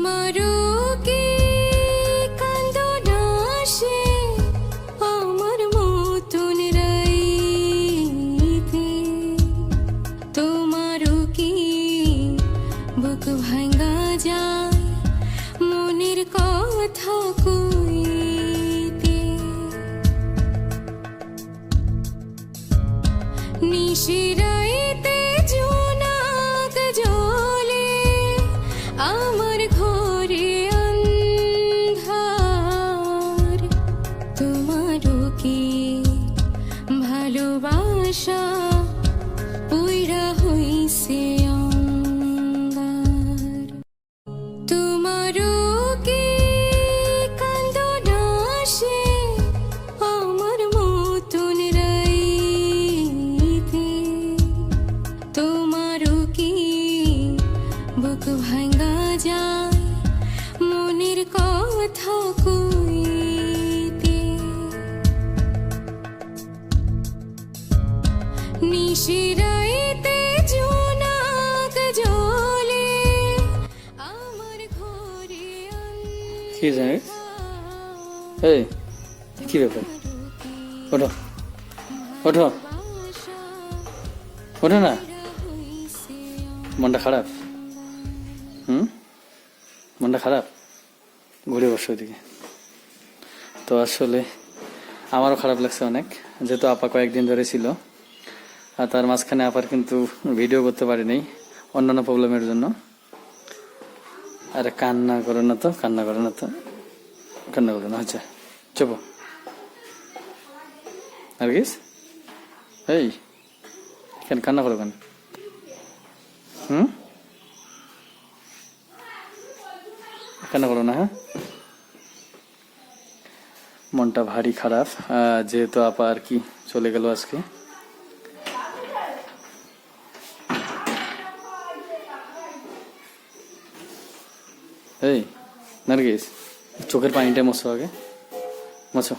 তোমারও কি কান্দন আসে আমার মতন রাইতে? তোমারও কি বুক ভাঙা যায় মনের কথা কইতে? নিশিরাইতে জোনাক জ্বলে আমার ঘরে আন্ধার। তোমারও কি ভালোবাসা পুইরা হইছে অঙ্গার? তোমারও কি কান্দন আসে আমার মতন রাইতে? তোমারও কি বুক ভাঙা যায় মনের কথা কইতে? নিশিরাইতে জোনাক জ্বলে আমার ঘরে কি জানিস? এই কি ব্যাপার? ওঠো ওঠো ওঠো না, মনটা খারাপ? মনটা খারাপ? ঘুরে বসো ওইদিকে। তো আসলে আমারও খারাপ লাগছে অনেক, যেহেতু আপা কয়েকদিন ধরে ছিল, আর তার মাঝখানে আপার কিন্তু ভিডিও করতে পারিনি অন্যান্য প্রবলেমের জন্য। আরে কান্না করো না তো, কান্না করো না তো, কান্না করো না। আচ্ছা চুপ। আর কিস? এই কেন কান্না করো কেন? কান্না করো না, হ্যাঁ? মনটা ভারী খারাপ, যেহেতু আপা আর কি চলে গেল আজকে। এই নার্গিস, চোখের পানিটা মোছো আগে, মোছো।